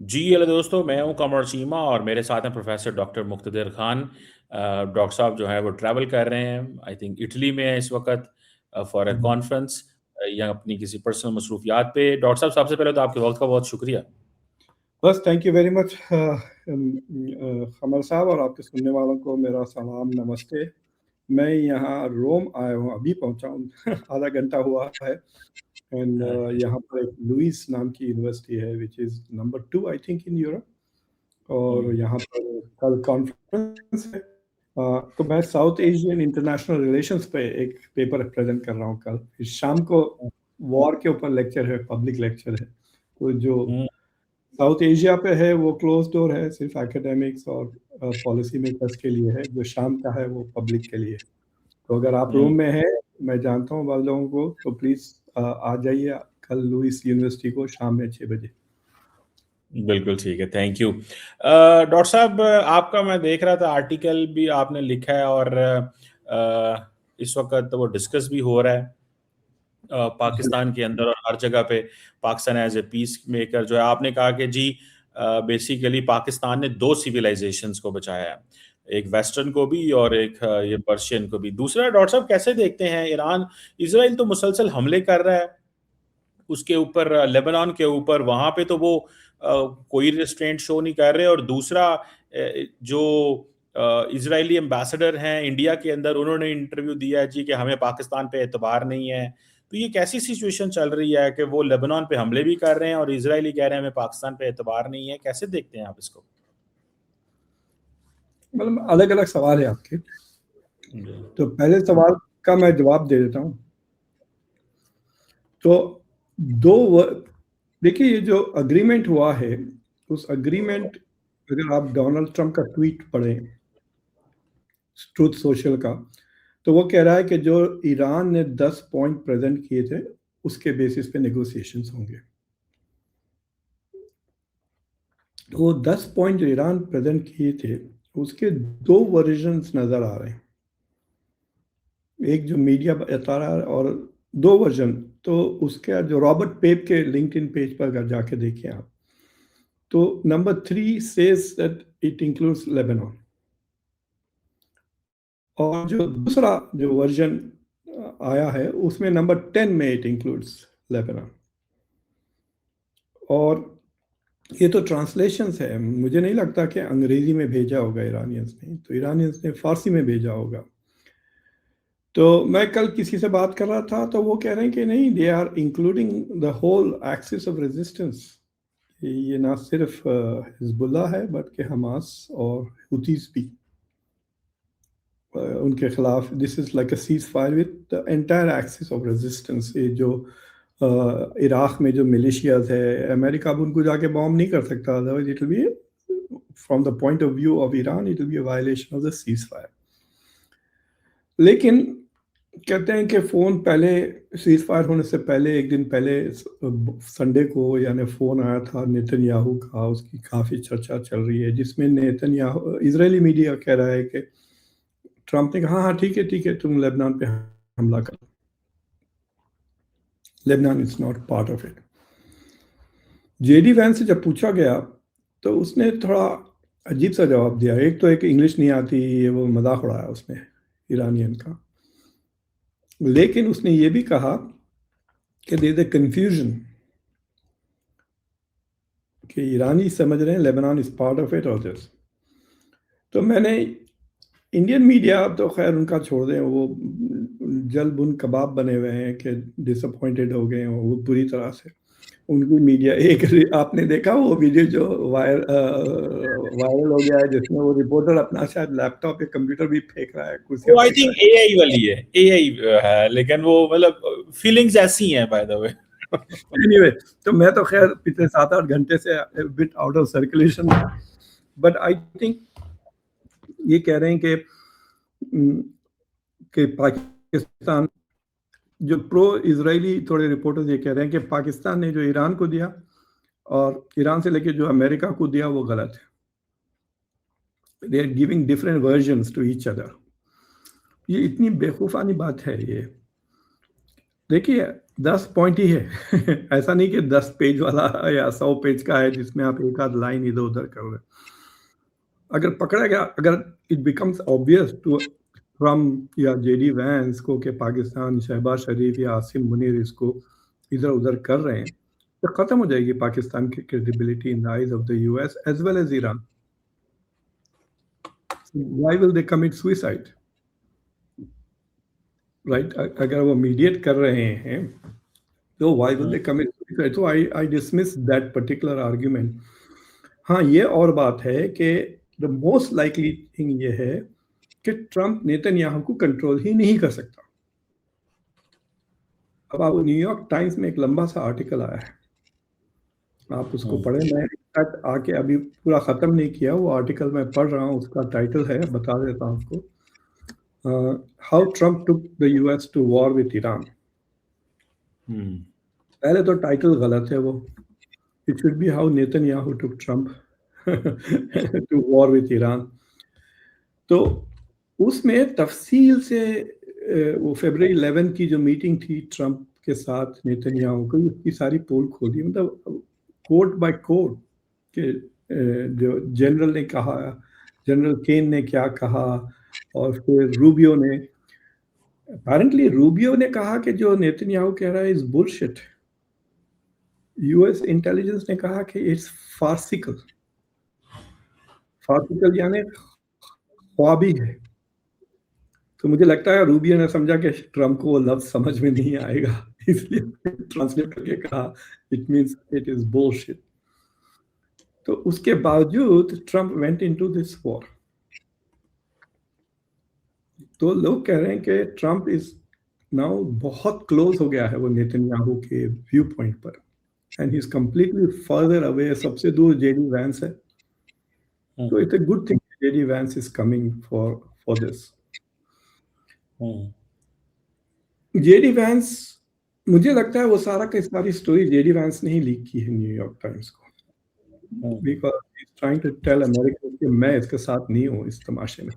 जी hello दोस्तों, मैं हूं कमर चीमा और मेरे साथ हैं प्रोफेसर डॉक्टर मुक्तदिर खान। डॉक्टर साहब जो है वो ट्रैवल कर रहे हैं, आई थिंक इटली में है इस वक्त फॉर अ हम्म। कॉन्फ्रेंस या अपनी किसी पर्सनल मसरूफियात पे। डॉक्टर साहब, सबसे पहले तो आपके वक्त का बहुत शुक्रिया। बस थैंक यू वेरी मच कमर साहब, और आपके सुनने वालों को मेरा सलाम नमस्ते। मैं यहाँ रोम आया हूँ, अभी पहुँचा हूँ आधा घंटा हुआ है। एंड यहाँ पर एक लुइस नाम की यूनिवर्सिटी है which is number 2 I think in Europe. और हम्म, यहाँ पर कल कॉन्फ्रेंस है। तो मैं साउथ एशियन इंटरनेशनल रिलेशंस पे एक पेपर प्रेजेंट कर रहा हूँ कल। फिर शाम को वॉर के ऊपर लेक्चर है, पब्लिक लेक्चर है। तो जो हम्म, साउथ एशिया पे है वो क्लोज डोर है, सिर्फ एकेडमिक्स और पॉलिसी मेकर्स के लिए है। जो शाम का है वो पब्लिक के लिए है। तो अगर आप हम्म, रूम में हैं, मैं जानता हूँ बहुत लोगों को, तो प्लीज़ आ जाइए कल लुइस यूनिवर्सिटी को शाम में 6 बजे। बिल्कुल ठीक है, थैंक यू। डॉक्टर साहब, आपका मैं देख रहा था आर्टिकल भी आपने लिखा है और इस वक्त वो डिस्कस भी हो रहा है जी। पाकिस्तान के अंदर और हर जगह पे। Pakistan as a peace maker जो है, आपने कहा कि जी बेसिकली पाकिस्तान ने दो सिविलाइजेशंस को बचाया है, एक वेस्टर्न को भी और एक ये पर्शियन को भी। दूसरा, डॉक्टर साहब कैसे देखते हैं ईरान इसराइल तो मुसलसल हमले कर रहा है उसके ऊपर, लेबनान के ऊपर, वहां पे तो वो कोई रिस्ट्रेंट शो नहीं कर रहे। और दूसरा जो इजरायली एम्बेसडर हैं इंडिया के अंदर, उन्होंने इंटरव्यू दिया है जी कि हमें पाकिस्तान पे एतबार नहीं है। तो ये कैसी सिचुएशन चल रही है कि वो लेबनान पे हमले भी कर रहे हैं और इजरायली कह रहे हैं हमें पाकिस्तान पे एतबार नहीं है? कैसे देखते हैं आप इसको? मतलब अलग अलग सवाल है आपके। जी। तो पहले सवाल का मैं जवाब दे देता हूँ। तो दो देखिए, ये जो अग्रीमेंट हुआ है, उस अग्रीमेंट, अगर आप डोनाल्ड ट्रंप का ट्वीट पढ़ें ट्रूथ सोशल का, तो वो कह रहा है कि जो ईरान ने 10 पॉइंट प्रेजेंट किए थे, उसके बेसिस पे नेगोशिएशंस होंगे। तो वो 10 पॉइंट जो ईरान प्रेजेंट किए थे, उसके दो वर्जन्स नजर आ रहे हैं। एक जो मीडिया बता रहा है, और दो वर्जन। तो उसके जो रॉबर्ट पेप के लिंक्डइन पेज पर अगर जाके देखें आप, तो number 3 says that it includes Lebanon. और जो दूसरा जो वर्जन आया है, उसमें नंबर 10 में इट इंक्लूड्स लेबनान। और ये तो ट्रांसलेशंस है, मुझे नहीं लगता कि अंग्रेजी में भेजा होगा ईरानियंस ने, तो ईरानियंस ने फारसी में भेजा होगा। तो मैं कल किसी से बात कर रहा था, तो वो कह रहे हैं कि नहीं, they are including the whole axis of resistance. ये ना सिर्फ हिजबुल्ला है, बल्कि हमास और हुतीस भी उनके खिलाफ। This is like a cease fire with the entire axis of resistance. ये जो इराक में जो मिलिशियाज है, अमेरिका अब उनको जाके बॉम्ब नहीं कर सकता, otherwise it will be from the point of view of Iran, it will be a violation of the cease fire. लेकिन कहते हैं कि फ़ोन पहले, सीज फायर होने से पहले, एक दिन पहले, संडे को यानी फ़ोन आया था नेतन्याहू का। उसकी काफ़ी चर्चा चल रही है, जिसमें नेतन्याहू, इजरायली मीडिया कह रहा है कि ट्रंप ने कहा हाँ हाँ ठीक है, तुम लेबनान पे हमला करो। Lebanon is not part of it. JD Vance से जब पूछा गया, तो उसने थोड़ा अजीब सा जवाब दिया। एक तो एक इंग्लिश नहीं आती, ये वो मजाक उड़ाया उसने ईरानियन का। लेकिन उसने ये भी कहा कि देयर इज अ कंफ्यूजन, कि ईरानी समझ रहे हैं Lebanon is part of it और दिस। तो मैंने, इंडियन मीडिया तो खैर उनका छोड़ दें, वो जल बुन कबाब बने हुए हैं कि डिसअपॉइंटेड हो गए हैं वो पूरी तरह से। उनकी मीडिया, एक आपने देखा वो वीडियो जो वायरल हो गया है, जिसमें वो रिपोर्टर अपना शायद लैपटॉप या कंप्यूटर भी फेंक रहा है, कुर्सियां वो आई फेंक रहा थिंक एआई वाली है, एआई है, लेकिन वो मतलब फीलिंग्स ऐसी हैं बाय द वे। है। एनीवे, तो मैं तो खैर पिछले 7-8 घंटे से bit out of circulation. But I think ये कह रहे हैं कि पाकिस्तान, जो प्रो इजरायली थोड़े रिपोर्टर्स ये कह रहे हैं कि पाकिस्तान ने जो ईरान को दिया और ईरान से लेके जो अमेरिका को दिया वो गलत है। They are giving different versions to each other. ये इतनी बेवकूफ़ानी बात है ये। देखिए, 10 पॉइंट ही है। ऐसा नहीं कि 10 पेज वाला या 100 पेज का है जिसमें आप एक आध लाइन इधर-उधर कर रहे हैं। अगर पकड़ा गया, अगर it becomes obvious to Trump या जेडी वैंस को कि पाकिस्तान शहबाज शरीफ या आसिम मुनीर इसको इधर-उधर कर रहे हैं, तो खत्म हो जाएगी पाकिस्तान की credibility in the eyes of the US as well as Iran. Why will they commit suicide? Right, अगर वो मीडिएट कर रहे हैं तो why will they commit suicide? तो I dismiss that particular argument. हाँ, ये और बात है कि द मोस्ट लाइकली थिंग ये है कि ट्रम्प नेतन्याहू को कंट्रोल ही नहीं कर सकता। अब आप न्यूयॉर्क टाइम्स में एक लंबा सा आर्टिकल आया है, आप उसको पढ़ें। मैं इनफैक्ट आके अभी पूरा ख़त्म नहीं किया, वो आर्टिकल मैं पढ़ रहा हूँ, उसका टाइटल है, बता देता हूँ आपको, how Trump took the US to war with Iran. पहले तो टाइटल गलत है, वो it should be how Netanyahu took Trump to war with Iran. तो उसमें तफसील से वो फरवरी 11 की जो मीटिंग थी ट्रम्प के साथ नेतन्याहू को, उसकी सारी पोल खोली, मतलब कोट बाय कोट के जो जनरल ने कहा, जनरल केन ने क्या कहा, और फिर रूबियो ने, अपेरेंटली रूबियो ने कहा कि जो नेतन्याहू कह रहा है इज बुलशिट। यूएस इंटेलिजेंस ने कहा कि इट्स फार्सिकल। फार्सिकल यानी ख्वाबी है। तो मुझे लगता है रूबियो ने समझा कि ट्रम्प को वो लफ्ज समझ में नहीं आएगा, इसलिए ट्रांसलेट करके कहा it means it is bullshit. तो उसके बावजूद Trump went into this war. तो लोग कह रहे हैं कि ट्रम्प इज नाउ बहुत क्लोज हो गया है वो नेतन्याहू के व्यू पॉइंट पर, and he is completely further away. सबसे दूर जेडी वैंस है। तो it's a good thing JD Vance is coming for this. JD Vance, मुझे लगता है वो सारी स्टोरी जेडी वैंस ने ही लीक की है न्यूयॉर्क टाइम्स को, because he is trying to tell America कि मैं इसके साथ नहीं हूँ इस तमाशे में,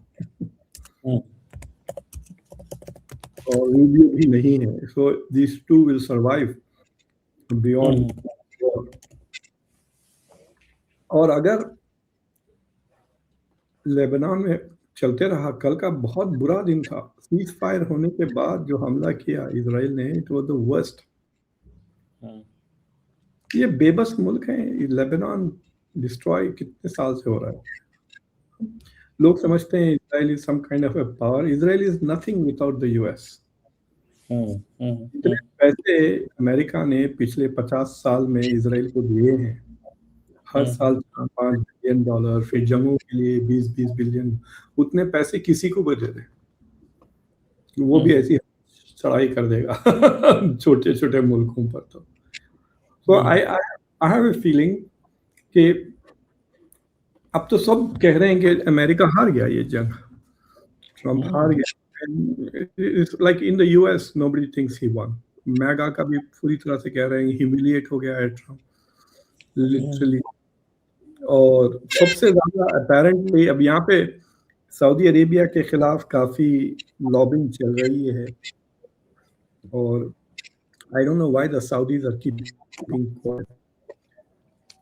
और रूबियो भी नहीं है। So this too will survive beyond war. और अगर लेबनान में चलते रहा, कल का बहुत बुरा दिन था, सीज फायर होने के बाद जो हमला किया इजराइल ने, इट वाज द वर्स्ट। ये बेबस मुल्क है लेबनान, डिस्ट्रॉय कितने साल से हो रहा है। लोग समझते हैं Israel is some kind of a power. Israel is nothing without the US. इतने पैसे अमेरिका ने पिछले 50 साल में इजराइल को दिए हैं, हर साल $5 बिलियन, फिर जंगों के लिए 20-20 बिलियन। उतने पैसे किसी को भी दे दे, वो भी ऐसी चढ़ाई कर देगा छोटे छोटे मुल्कों पर। तो आई हैव अ फीलिंग कि अब तो सब कह रहे हैं कि अमेरिका हार गया ये जंग, ट्रम्प हार गया। Like in the US nobody thinks he one. Mega का भी पूरी तरह से कह रहे हैं ह्यूमिलिएट हो गया है ट्रम्प, लिटरली। और सबसे ज्यादा अपेरेंटली अब यहाँ पे सऊदी अरेबिया के खिलाफ काफी लॉबिंग चल रही है, और I don't know why the Saudis are keeping quiet.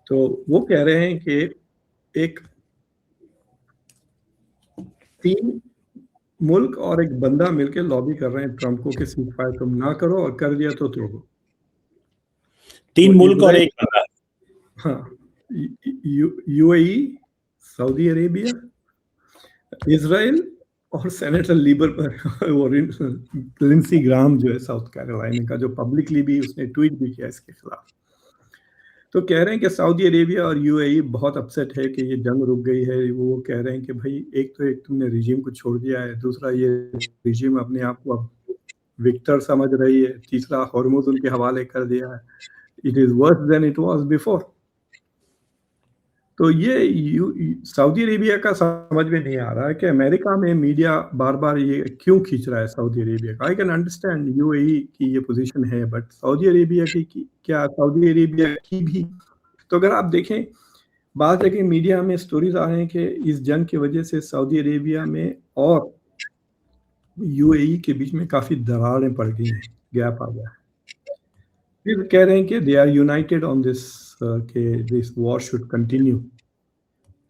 तो वो कह रहे हैं कि एक 3 मुल्क और एक बंदा मिलकर लॉबी कर रहे हैं ट्रम्प को कि सीज फायर तुम ना करो, और कर दिया तो तोड़ो। 3 मुल्क और एक बंदा। हाँ, यूएई, सऊदी अरेबिया, इजराइल और सेनेटर लीबर पर वो लिंसी ग्राम जो है साउथ कैरोलिना का, जो पब्लिकली भी उसने ट्वीट भी किया इसके खिलाफ। तो कह रहे हैं कि सऊदी अरेबिया और यूएई बहुत अपसेट है कि ये जंग रुक गई है। वो कह रहे हैं कि भाई एक तुमने रिजीम को छोड़ दिया है, दूसरा ये रिजीम अपने आप को अब विक्टर समझ रही है, तीसरा हॉर्मुज उनके हवाले कर दिया है। It is worse than it was before. तो ये सऊदी अरेबिया का समझ में नहीं आ रहा है कि अमेरिका में मीडिया बार बार ये क्यों खींच रहा है सऊदी अरेबिया का। आई कैन अंडरस्टैंड यूएई की ये पोजीशन है, बट सऊदी अरेबिया की क्या, सऊदी अरेबिया की भी। तो अगर आप देखें, बाद जगह मीडिया में स्टोरीज आ रहे हैं कि इस जंग की वजह से सऊदी अरेबिया में और यूएई के बीच में काफ़ी दरारें पड़ गई हैं, गैप आ गया है। फिर कह रहे हैं कि they are united on this कि दिस वॉर शुड कंटिन्यू।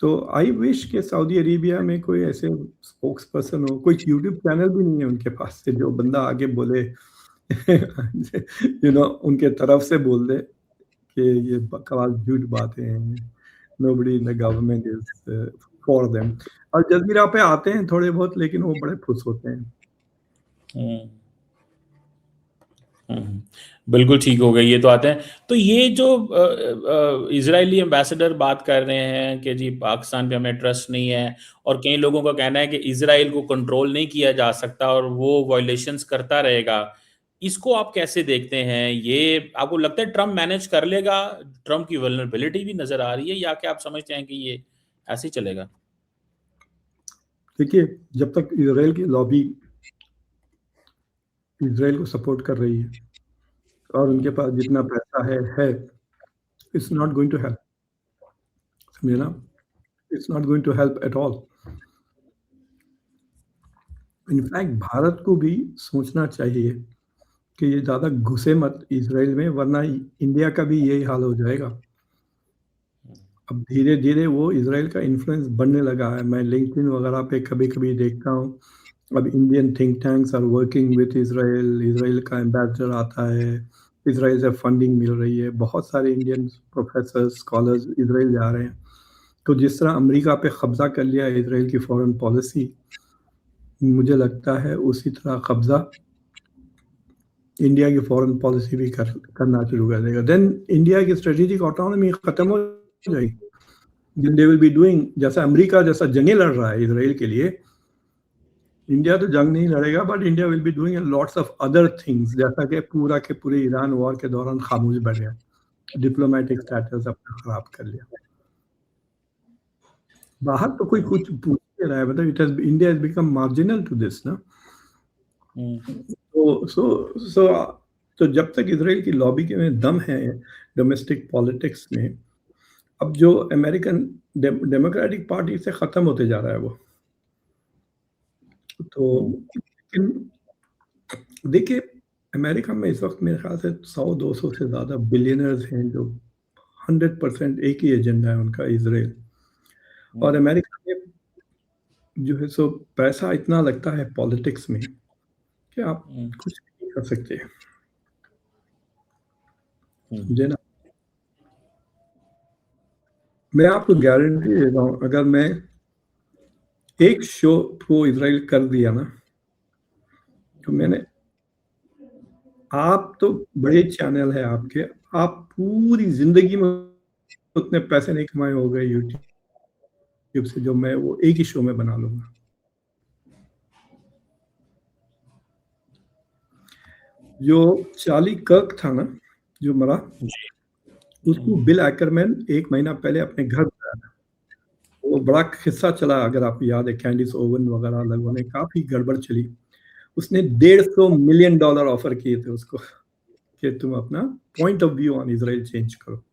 तो आई विश के सऊदी अरेबिया में कोई ऐसे स्पोक्स पर्सन हो, कोई यूट्यूब चैनल भी नहीं है उनके पास से जो बंदा आगे बोले उनके तरफ से बोल दे कि ये बकवास झूठ बातें हैं, nobody in the government is for them. और जजीरा पे आते हैं थोड़े बहुत, लेकिन वो बड़े खुश होते हैं। बिल्कुल ठीक हो गई, ये तो आते हैं। तो ये जो इजरायली एम्बेसडर बात कर रहे हैं कि जी पाकिस्तान पे हमें ट्रस्ट नहीं है, और कई लोगों का कहना है कि इजराइल को कंट्रोल नहीं किया जा सकता और वो वायलेशंस करता रहेगा, इसको आप कैसे देखते हैं? ये आपको लगता है ट्रम्प मैनेज कर लेगा? ट्रम्प की वल्नरेबिलिटी भी नजर आ रही है, या क्या आप समझते हैं कि ये ऐसे ही चलेगा? देखिए, जब तक इसराइल की लॉबी इसराइल को सपोर्ट कर रही है और उनके पास जितना पैसा है, it's not going to help, समझे ना? It's not going to help at all. In fact Bharat को भी सोचना चाहिए कि ये ज़्यादा घुसे मत इसराइल में, वरना इंडिया का भी यही हाल हो जाएगा। अब धीरे धीरे वो इसराइल का इन्फ्लुएंस बढ़ने लगा है। मैं लिंक्डइन वगैरह पे कभी कभी देखता हूँ, अब Indian think tanks are working with Israel, Israel का एम्बेसडर आता है, इसराइल से फंडिंग मिल रही है, बहुत सारे इंडियन प्रोफेसर स्कॉलर्स इसराइल जा रहे हैं। तो जिस तरह अमेरिका पे कब्जा कर लिया है इसराइल की फॉरेन पॉलिसी, मुझे लगता है उसी तरह कब्जा इंडिया की फॉरेन पॉलिसी भी करना शुरू कर देगा। देन इंडिया की स्ट्रेटेजिक ऑटोनॉमी खत्म हो जाएगी। Then they will be doing, जैसा अमेरिका जैसा जंगें लड़ रहा है इसराइल के लिए, इंडिया तो जंग नहीं लड़ेगा, but India will be doing lots of other things, जैसा कि पूरा के पूरे ईरान वॉर के दौरान खामोश बैठ गया, डिप्लोमेटिक स्टेटस अपना खराब कर लिया। बाहर तो कोई कुछ पूछ नहीं रहा है, मतलब it has, India has become marginal to this ना। तो जब तक इसराइल की लॉबी के में दम है डोमेस्टिक पॉलिटिक्स में, अब जो अमेरिकन डेमोक्रेटिक पार्टी से खत्म होते जा रहा है वो, तो लेकिन देखिए अमेरिका में इस वक्त मेरे ख्याल से 100-200 से ज़्यादा बिलियनर्स हैं जो 100% एक ही एजेंडा है उनका, इसराइल। और अमेरिका में जो है सो पैसा इतना लगता है पॉलिटिक्स में कि आप कुछ नहीं कर सकते, समझे ना? मैं आपको गारंटी देता हूँ, अगर मैं एक शो प्रो इसराइल कर दिया ना, तो मैंने, आप तो बड़े चैनल है आपके, आप पूरी जिंदगी में उतने पैसे नहीं कमाए हो गए यूट्यूब से जो मैं वो एक ही शो में बना लूंगा। जो चार्ली कर्क था ना, जो मरा, उसको बिल एक्करमैन 1 महीना पहले अपने घर बुलाया था। वो बड़ा किस्सा चला, अगर आपको याद है, कैंडिस ओवन वगैरह लोगों ने काफी गड़बड़ चली। उसने $150 मिलियन ऑफर किए थे उसको कि तुम अपना point of view on Israel change करो।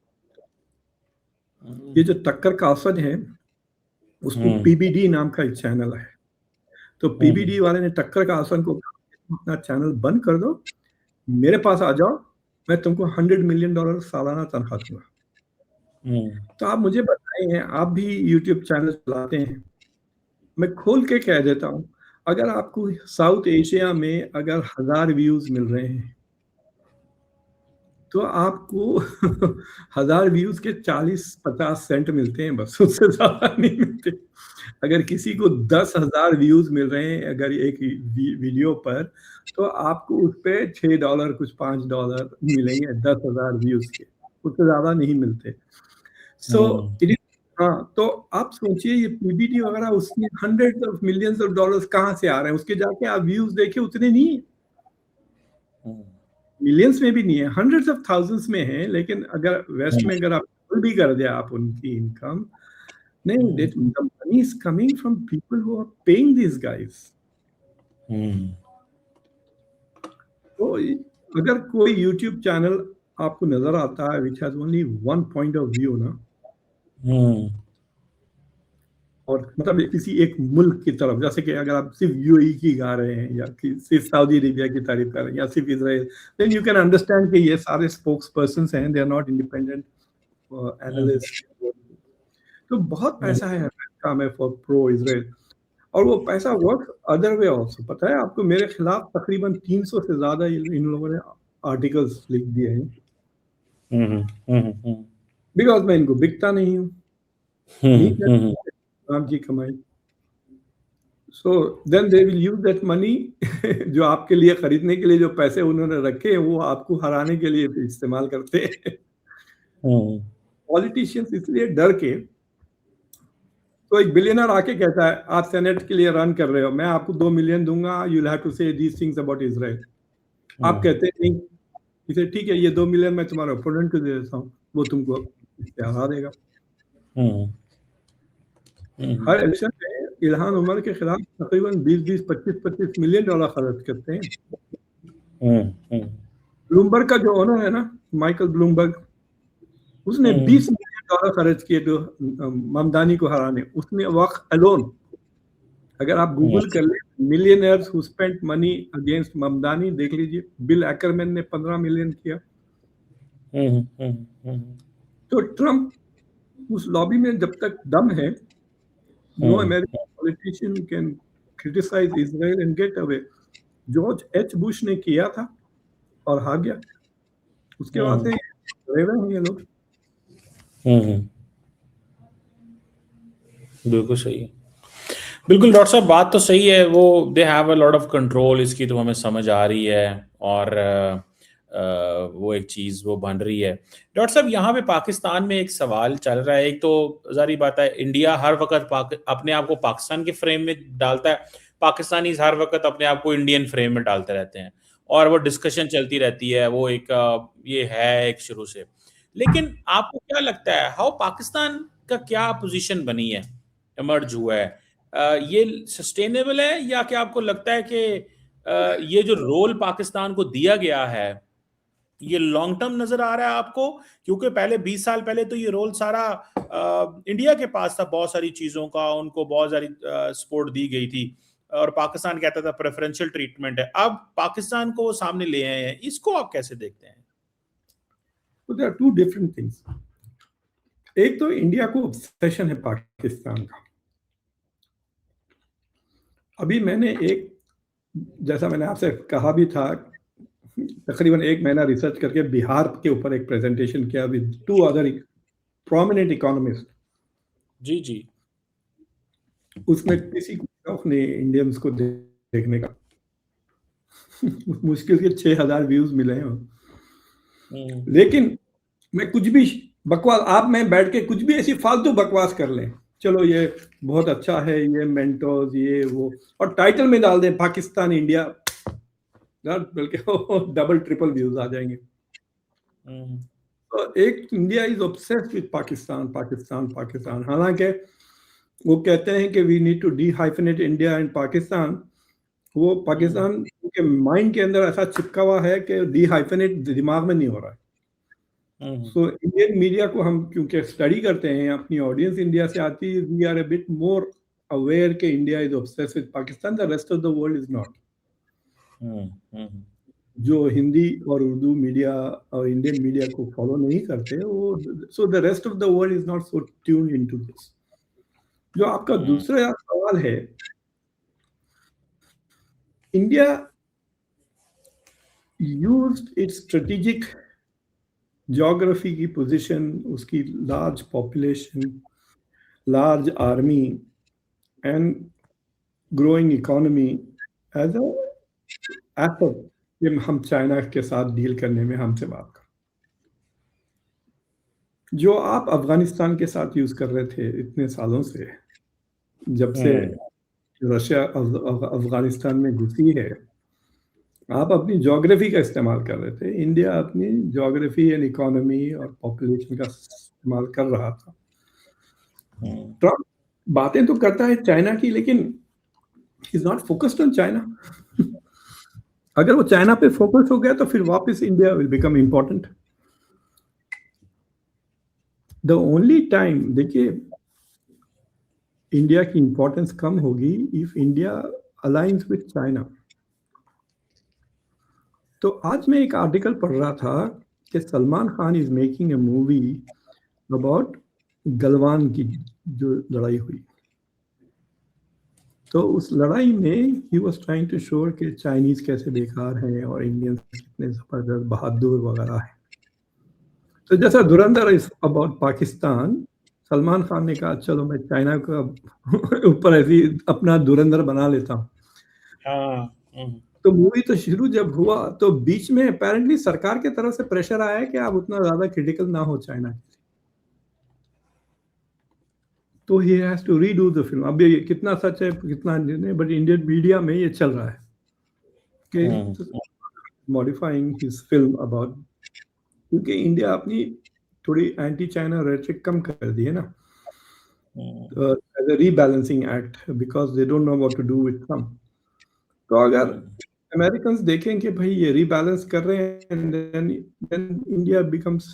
ये जो टक्कर कार्लसन है, उसको पीबीडी नाम का एक चैनल है, तो पीबीडी वाले ने टक्कर कार्लसन को अपना चैनल बंद कर दो, मेरे पास आ जाओ, मैं तुमको $100 मिलियन सालाना तनख्वाह दूंगा। तो आप मुझे बताइए, आप भी यूट्यूब चैनल चलाते हैं, मैं खोल के कह देता हूँ, अगर आपको साउथ एशिया में अगर 1000 व्यूज मिल रहे हैं, तो आपको 1000 व्यूज के 40-50 सेंट मिलते हैं, बस, उससे ज्यादा नहीं मिलते। अगर किसी को 10,000 व्यूज मिल रहे हैं अगर एक वीडियो पर, तो आपको उस पर $6 कुछ $5 मिलेंगे 10,000 व्यूज के, उससे ज्यादा नहीं मिलते। सो इट इज, हाँ, तो आप सोचिए ये पीबीडी वगैरह, उसमें $100 ऑफ मिलियंस कहाँ से आ रहे हैं? उसके जाके आप व्यूज देखिए, उतने नहीं, मिलियंस में भी नहीं है, हंड्रेड्स ऑफ थाउजेंड्स में है। लेकिन अगर वेस्ट में अगर आप भी कर दिया आप उनकी इनकम, नहीं, that the money is coming from people who are paying this guys. तो अगर कोई यूट्यूब चैनल आपको नजर आता है which has only one point of view ना, और मतलब किसी एक मुल्क की तरफ, जैसे कि अगर आप सिर्फ यूएई की गा रहे हैं या सिर्फ सऊदी अरेबिया की तारीफ कर रहे हैं या सिर्फ Israel, then you can understand कि ये सारे स्पोक्स पर्सन हैं, they are not independent analyst. तो बहुत पैसा है अमेरिका में फॉर प्रो इजराइल, और वो पैसा वर्क अदर वे ऑल्सो। पता है आपको, मेरे खिलाफ तकरीबन 300 से ज्यादा इन लोगों ने आर्टिकल्स लिख दिए हैं, बिकॉज मैं इनको बिकता नहीं हूँ, नाम की कमाई। So then they will use that money जो आपके लिए खरीदने के लिए जो पैसे उन्होंने रखे हैं, वो आपको हराने के लिए इस्तेमाल करते हैं। पॉलिटिशियंस इसलिए डर के, तो एक बिलियनर आके कहता है आप सेनेट के लिए रन कर रहे हो, मैं आपको 2 मिलियन दूंगा, यू विल हैव टू से दीस थिंग्स अबाउट इजराइल। आप कहते हैं नहीं, इसे ठीक है, ये 2 मिलियन मैं तुम्हारे ओपोनेंट को दे देता हूँ, वो तुमको हरा देगा। हर इलेक्शन में इल्हान उमर के खिलाफ तकरीबन 20-20, 25-25 मिलियन डॉलर खर्च करते हैं। ब्लूमबर्ग का जो ओनर है ना, माइकल ब्लूमबर्ग, उसने 20 मिलियन डॉलर खर्च किए तो ममदानी को हराने। उसने वक्त अलोन, अगर आप गूगल कर ले millionaires who spent money against Mamdani, देख लीजिए, बिल एकरमैन ने 15 मिलियन किया। तो ट्रम्प उस लॉबी में जब तक दम है, no American politician can criticize Israel and get away. George H Bush ने किया था और हार गया, उसके बाद से रह रहे हैं ये लोग। बिल्कुल सही है, बिल्कुल डॉक्टर साहब, बात तो सही है। वो they have a lot of control, इसकी तो हमें समझ आ रही है, और वो एक चीज़ वो बन रही है। डॉक्टर साहब, यहाँ पे पाकिस्तान में एक सवाल चल रहा है। एक तो जारी बात है, इंडिया हर वक्त अपने आप को पाकिस्तान के फ्रेम में डालता है, पाकिस्तानी हर वक्त अपने आप को इंडियन फ्रेम में डालते रहते हैं, और वो डिस्कशन चलती रहती है। वो एक ये है एक शुरू से। लेकिन आपको क्या लगता है, हाउ पाकिस्तान का क्या पोजीशन बनी है, इमर्ज हुआ है, ये सस्टेनेबल है, या क्या आपको लगता है कि ये जो रोल पाकिस्तान को दिया गया है ये लॉन्ग टर्म नजर आ रहा है आपको? क्योंकि पहले 20 साल पहले तो ये रोल सारा इंडिया के पास था, बहुत सारी चीजों का उनको बहुत सारी सपोर्ट दी गई थी, और पाकिस्तान कहता था प्रेफरेंशियल ट्रीटमेंट है। अब पाकिस्तान को वो सामने ले आए हैं, इसको आप कैसे देखते हैं? तो there are two different things. एक तो इंडिया को ऑब्सेशन है पाकिस्तान का। अभी मैंने एक, जैसा मैंने आपसे कहा भी था, तकरीबन 1 महीना रिसर्च करके बिहार के ऊपर एक प्रेजेंटेशन किया विद 2 अदर प्रोमिनेंट इकोनॉमिस्ट। जी जी। उसमें किसी को शौक नहीं इंडियंस को देखने का। मुश्किल से 6000 व्यूज मिले हैं। लेकिन मैं कुछ भी बकवास, आप में बैठ के कुछ भी ऐसी फालतू बकवास कर लें, चलो ये बहुत अच्छा है, ये मेंटोर्स, ये वो, और टाइटल में डाल दें पाकिस्तान इंडिया, बल्कि डबल ट्रिपल व्यूज आ जाएंगे। तो एक, India is obsessed with Pakistan, Pakistan, Pakistan. हालांकि वो कहते हैं कि we need to dehyphenate India and Pakistan. वो पाकिस्तान के माइंड के अंदर ऐसा चिपका हुआ है कि डीहाइफिनेट दिमाग में नहीं हो रहा है। सो इंडियन मीडिया को हम क्योंकि स्टडी करते हैं, अपनी ऑडियंस इंडिया से आती है, we are a bit more aware कि India is obsessed with Pakistan, the rest of the world is not. जो हिंदी और उर्दू मीडिया और इंडियन मीडिया को फॉलो नहीं करते वो, so the rest of the world is not so tuned into this. जो आपका दूसरा सवाल है, India used its strategic geography की पोजीशन, उसकी large population, large army and growing economy as a effort कि हम चाइना के साथ डील करने में हमसे बात कर, जो आप अफगानिस्तान के साथ यूज कर रहे थे इतने सालों से, जब से रशिया अफगानिस्तान में घुसी है, आप अपनी ज्योग्राफी का इस्तेमाल कर रहे थे। इंडिया अपनी ज्योग्राफी एंड इकोनॉमी और पॉपुलेशन का इस्तेमाल कर रहा था। ट्रम्प बातें तो करता है चाइना की, लेकिन he is not focused on China. अगर वो चाइना पे फोकस हो गया तो फिर वापस India will become important. The only time, देखिए इंडिया की इम्पोर्टेंस कम होगी if India alliance with China. तो आज मैं एक आर्टिकल पढ़ रहा था कि Salman Khan is making a movie about Galwan की जो लड़ाई हुई। तो उस लड़ाई में ही वाज ट्राइंग टू शो कि चाइनीज कैसे बेकार हैं और इंडियंस कितने जबरदस्त बहादुर वगैरह हैं। तो जैसा धुरंधर इज अबाउट पाकिस्तान, सलमान खान ने कहा चलो मैं चाइना का ऊपर ऐसी अपना धुरंधर बना लेता हूँ। हाँ। तो मूवी तो शुरू जब हुआ तो बीच में अपेरेंटली सरकार के तरफ से प्रेशर आया कि आप उतना ज्यादा क्रिटिकल ना हो चाइना के। तो he has to redo the film. अब ये कितना सच है कितना नहीं, बट इंडियन मीडिया में ये चल रहा है कि मॉडिफाइंग हिज फिल्म अबाउट, क्योंकि इंडिया अपनी थोड़ी एंटी चाइना रेटरिक कम कर दी है ना, as a rebalancing act because they don't know what to do with some. तो अगर अमेरिकन्स देखें कि भाई ये रीबैलेंस कर रहे हैं, देन इंडिया बिकम्स,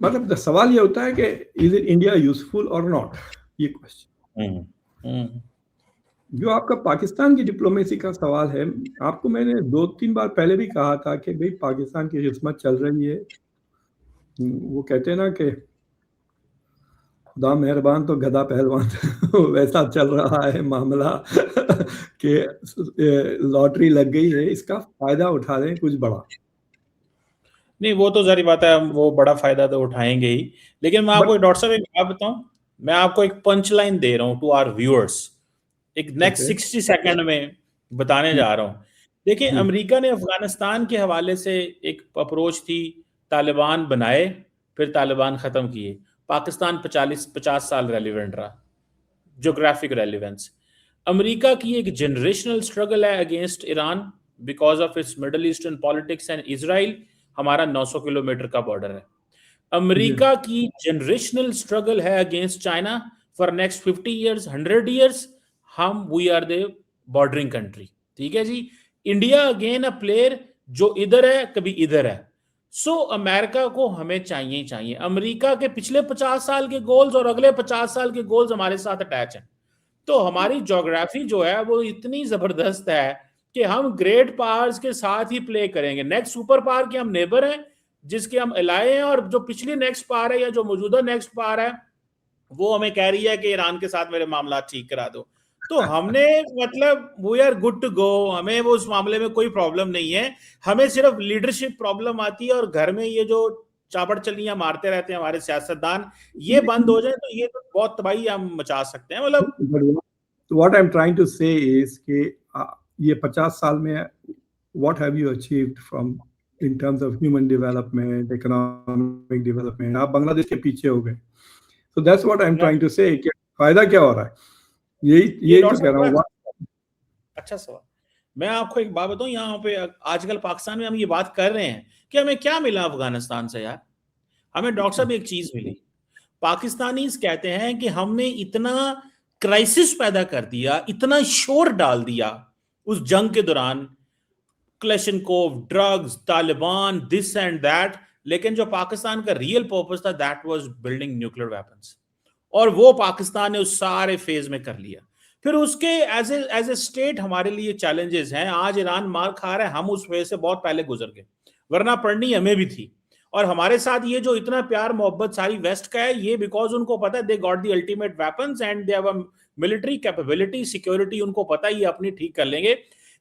मतलब सवाल ये होता है कि इज इट इंडिया यूजफुल और नॉट, ये क्वेश्चन। जो आपका पाकिस्तान की डिप्लोमेसी का सवाल है, आपको मैंने 2-3 बार पहले भी कहा था कि भाई पाकिस्तान की किस्मत चल रही है। वो कहते हैं ना कि खुदा मेहरबान तो गधा पहलवान वैसा चल रहा है मामला कि लॉटरी लग गई है, इसका फायदा उठा रहे हैं कुछ बड़ा। नहीं, वो तो जारी बात है, हम वो बड़ा फायदा तो उठाएंगे ही। लेकिन मैं आपको डॉक्टर साहब एक बात बताऊं, मैं आपको एक पंच लाइन दे रहा हूं टू आवर व्यूअर्स, एक नेक्स्ट 60 सेकंड में बताने जा रहा हूं। देखिए, अमेरिका ने अफगानिस्तान के हवाले से एक अप्रोच थी, तालिबान बनाए, फिर तालिबान खत्म किए। पाकिस्तान 50 साल रेलिवेंट रहा, ज्योग्राफिक रेलिवेंस। अमेरिका की एक जनरेशनल स्ट्रगल है against Iran because of its Middle Eastern politics and Israel हमारा 900 किलोमीटर का बॉर्डर है। अमेरिका की जनरेशनल स्ट्रगल है against China for next 50 years 100 years, हम we are the bordering country. ठीक है जी। इंडिया अगेन अ प्लेयर जो इधर है कभी इधर है। सो अमेरिका को हमें चाहिए ही चाहिए। अमेरिका के पिछले 50 साल के गोल्स और अगले 50 साल के गोल्स हमारे साथ अटैच हैं। तो हमारी ज्योग्राफी जो है वो इतनी जबरदस्त है कि हम ग्रेट पावर्स के साथ ही प्ले करेंगे। नेक्स्ट सुपर पावर के हम नेबर हैं, जिसके हम एलाए हैं, और जो पिछली नेक्स्ट पावर है या जो मौजूदा नेक्स्ट पावर है वो हमें कह रही है कि ईरान के साथ मेरे मामला ठीक करा दो। तो हमने मतलब we are good to go, हमें वो उस मामले में कोई प्रॉब्लम नहीं है। हमें सिर्फ लीडरशिप प्रॉब्लम आती है, और घर में ये जो चापड़ चलियां मारते रहते हैं हमारे सियासतदान, ये बंद हो जाए तो ये तो बहुत तबाही हम मचा सकते हैं। मतलब what I am trying to say is कि ये 50 साल में what have you achieved from in terms of human development, economic development? आप बांग्लादेश के पीछे हो गए। So that's what I am trying to say कि फायदा क्या हो रहा है, यही तो कह रहा हूँ। अच्छा सवाल। मैं आपको एक बात बताऊं, यहाँ पे आजकल पाकिस्तान में हम ये बात कर रहे हैं कि हमें क्या मिला अफगानिस्तान से यार। हमें डॉक्टर साहब एक चीज मिली। पाकिस्तानीज कहते हैं कि हमने इतना क्राइसिस पैदा कर दिया, इतना शोर डाल दिया उस जंग के दौरान, Kalashnikov, drugs, Taliban, this and that, लेकिन जो पाकिस्तान का रियल पर्पस था that was building nuclear weapons, और वो पाकिस्तान ने उस सारे फेज में कर लिया। फिर उसके एज ए स्टेट हमारे लिए चैलेंजेस हैं। आज ईरान मार खा रहा है, हम उस फेज से बहुत पहले गुजर गए, वरना पढ़नी हमें भी थी। और हमारे साथ ये जो इतना प्यार मोहब्बत सारी वेस्ट का है, ये बिकॉज उनको पता है they got the ultimate weapons and they have a military capability, security उनको पता है ये अपनी ठीक कर लेंगे।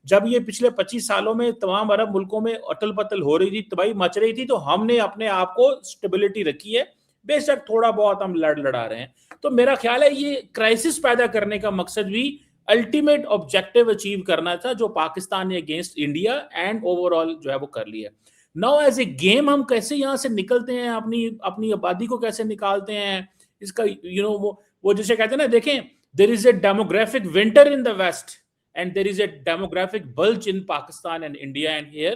जब ये पिछले 25 सालों में तमाम अरब मुल्कों में अटल पतल हो रही थी, तबाही मच रही थी, तो हमने अपने आप को स्टेबिलिटी रखी है। बेशक थोड़ा बहुत हम लड़ा रहे हैं। तो मेरा ख्याल है ये क्राइसिस पैदा करने का मकसद भी अल्टीमेट ऑब्जेक्टिव अचीव करना था, जो पाकिस्तान ने अगेंस्ट इंडिया एंड ओवरऑल जो है वो कर लिया। नाउ एज ए गेम हम कैसे यहां से निकलते हैं, अपनी आबादी को कैसे निकालते हैं, इसका वो जिसे कहते हैं ना, देखें, there is a demographic winter in the west and there is a demographic bulge in Pakistan and India and here.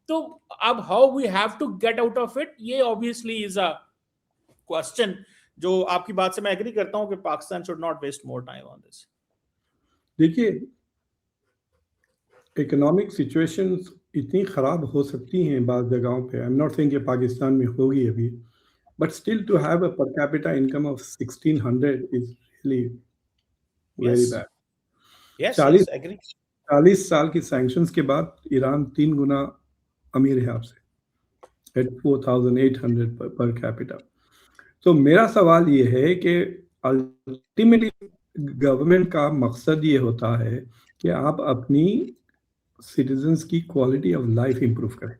तो अब how we have to get out of it, ये obviously is a question जो आपकी बात से मैं agree करता हूं कि Pakistan should not waste more time on this. देखिए, इकोनॉमिक सिचुएशंस इतनी खराब हो सकती हैं बाज़ जगहों पे, आई एम नॉट सेइंग कि पाकिस्तान में होगी अभी, but still to have a per capita income of 1600 is really very Yes. bad. Yes, 40 yes, agree. 40 साल की सैंक्शंस के बाद ईरान 3 गुना अमीर है आपसे एट 4,800 पर कैपिटा। तो मेरा सवाल ये है कि अल्टीमेटली गवर्नमेंट का मकसद ये होता है कि आप अपनी सिटीजन्स की क्वालिटी ऑफ लाइफ इंप्रूव करें,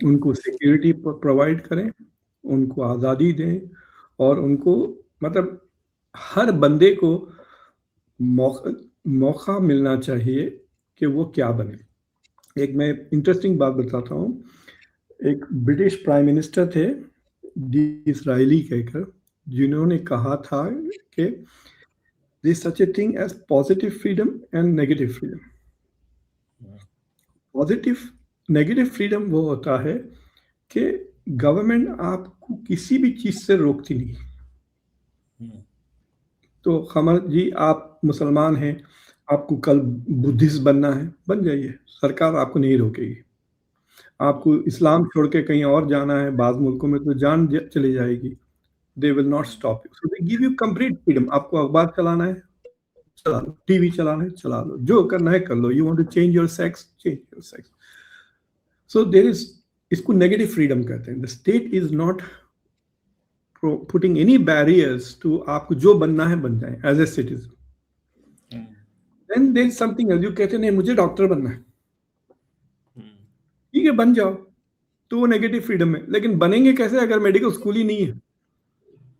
उनको सिक्योरिटी प्रोवाइड करें, उनको आज़ादी दें और उनको मतलब हर बंदे को मौका मिलना चाहिए कि वो क्या बने। एक मैं इंटरेस्टिंग बात बताता हूँ। एक ब्रिटिश प्राइम मिनिस्टर थे डिसराइली कहकर, जिन्होंने कहा था कि there is such a thing as positive freedom and negative freedom. Positive negative freedom वो होता है कि गवर्नमेंट आपको किसी भी चीज से रोकती नहीं। तो खमर जी आप मुसलमान हैं, आपको कल बुद्धिस्ट बनना है, बन जाइए, सरकार आपको नहीं रोकेगी। आपको इस्लाम छोड़ के कहीं और जाना है, बाज़ मुल्कों में तो जान चली जाएगी। They will not stop you. So they give you complete freedom. आपको अखबार चलाना है, चला लो, टीवी चलाना है, चला लो, जो करना है कर लो। You want to change your sex, change your sex. So there is, इसको नेगेटिव फ्रीडम कहते हैं। The state is not putting any barriers to आपको जो बनना है बन जाए as a citizen. Then there is something else. You कहते नहीं मुझे डॉक्टर बनना है, ठीक है बन जाओ, तो वो नेगेटिव फ्रीडम है। लेकिन बनेंगे कैसे अगर मेडिकल स्कूल ही नहीं है,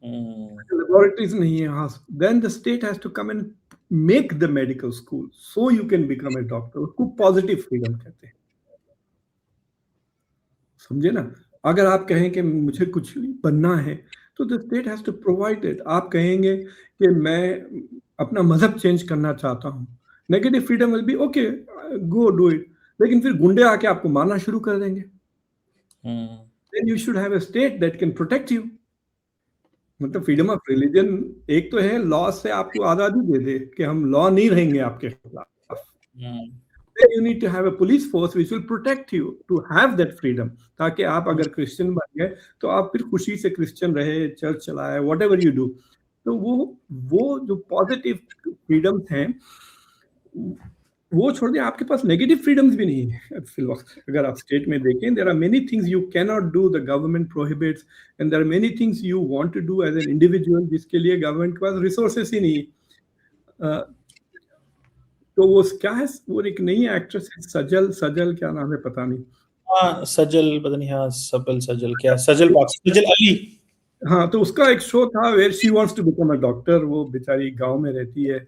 लेबोरेटरीज नहीं है। हाँ, then the state has to come and make the medical school so you can become a doctor. उसको पॉजिटिव फ्रीडम कहते हैं, समझे ना। अगर आप कहें कि मुझे कुछ बनना है तो the state has to provide it. आप कहेंगे कि मैं अपना मजहब चेंज करना चाहता हूँ, negative freedom will be okay, go do it. लेकिन फिर गुंडे आके आपको मारना शुरू कर देंगे। Then you should have a state that can protect you. मतलब फ्रीडम ऑफ रिलीजन एक तो है, लॉ से आपको आज़ादी दे दे कि हम लॉ नहीं रहेंगे आपके खिलाफ। Then you need to have a police force which will protect you to have that freedom, ताकि आप अगर क्रिश्चियन बन गए तो आप फिर खुशी से क्रिश्चियन रहे, चर्च चलाए, whatever you do। तो वो जो पॉजिटिव फ्रीडम्स हैं वो छोड़ दें। आपके पास नेगेटिव फ्रीडम्स भी नहीं है फिलहाल। अगर आप स्टेट में देखें, there are many things you can not do, the government prohibits, and there are many things you want to do as an individual, जिसके लिए गवर्नमेंट के पास रिसोर्सेस ही नहीं है। तो वो क्या है, वो एक नई एक्ट्रेस है, सजल क्या नाम है पता नहीं। हाँ सजल, पता नहीं, हाँ सजल क्या, सजल अली। हाँ, तो उसका एक शो था where she wants to become a doctor. वो बेचारी गांव में रहती है।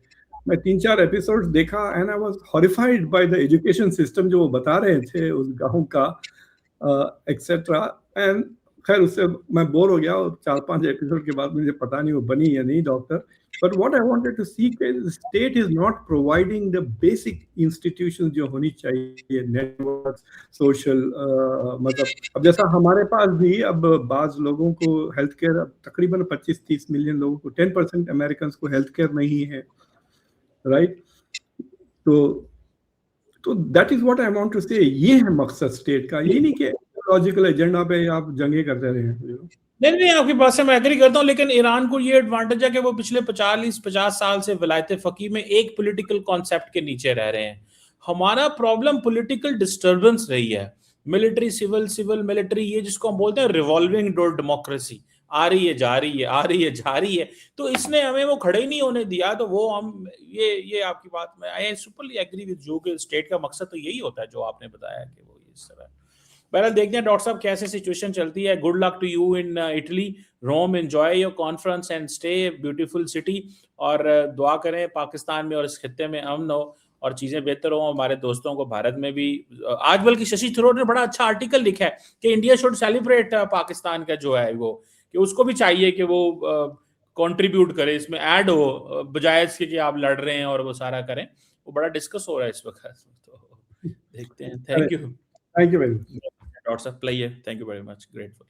मैं 3-4 एपिसोड्स देखा and I was horrified by the education system जो वो बता रहे थे उस गांव का एक्सेट्रा। एंड खैर उससे मैं बोर हो गया और 4-5 एपिसोड के बाद मुझे पता नहीं वो बनी या नहीं doctor. But what I wanted to see is the state is not providing the basic institutions जो होनी चाहिए, networks, social, मतलब अब जैसा हमारे पास भी अब बाज़ लोगों को हेल्थ केयर, तकरीबन 25-30 मिलियन लोगों को, 10% अमेरिकन को हेल्थ केयर नहीं है, राइट। तो that is what I want to say. ये है मकसद स्टेट का, ये नहीं कि लॉजिकल एजेंडा पे आप जंगे करते रहे। नहीं, आपकी बात से मैं एग्री करता हूँ, लेकिन ईरान को ये एडवांटेज है कि वो पिछले 50 साल से विलायत फकीह में एक पॉलिटिकल कॉन्सेप्ट के नीचे रह रहे हैं। हमारा प्रॉब्लम पॉलिटिकल डिस्टर्बेंस रही है, मिलिट्री सिविल, सिविल मिलिट्री, ये जिसको हम बोलते हैं रिवॉल्विंग डोर डेमोक्रेसी, आ रही है जा रही है, आ रही है जा रही है। तो इसने हमें वो खड़े ही नहीं होने दिया। तो वो हम ये आपकी बात में आई सुपरली एग्री विद जो कि स्टेट का मकसद तो यही होता है जो आपने बताया कि वो इस तरह। बहरहाल देखते हैं डॉक्टर साहब कैसे सिचुएशन चलती है। Good luck to you in Italy, Rome, enjoy your conference and stay, beautiful city. और दुआ करें पाकिस्तान में और इस खित्ते में अमन हो और चीज़ें बेहतर हो। हमारे दोस्तों को भारत में भी आज बल्कि शशि थरूर ने बड़ा अच्छा आर्टिकल लिखा है कि इंडिया शुड सेलिब्रेट पाकिस्तान का जो है वो, कि उसको भी चाहिए कि वो कंट्रीब्यूट करे, इसमें ऐड हो, बजाय इसके कि आप लड़ रहे हैं और वो सारा करें। वो बड़ा डिस्कस हो रहा है इस वक्त, तो देखते हैं। Thank you very much. Doctor साहब, प्ले है। Thank you very much, grateful.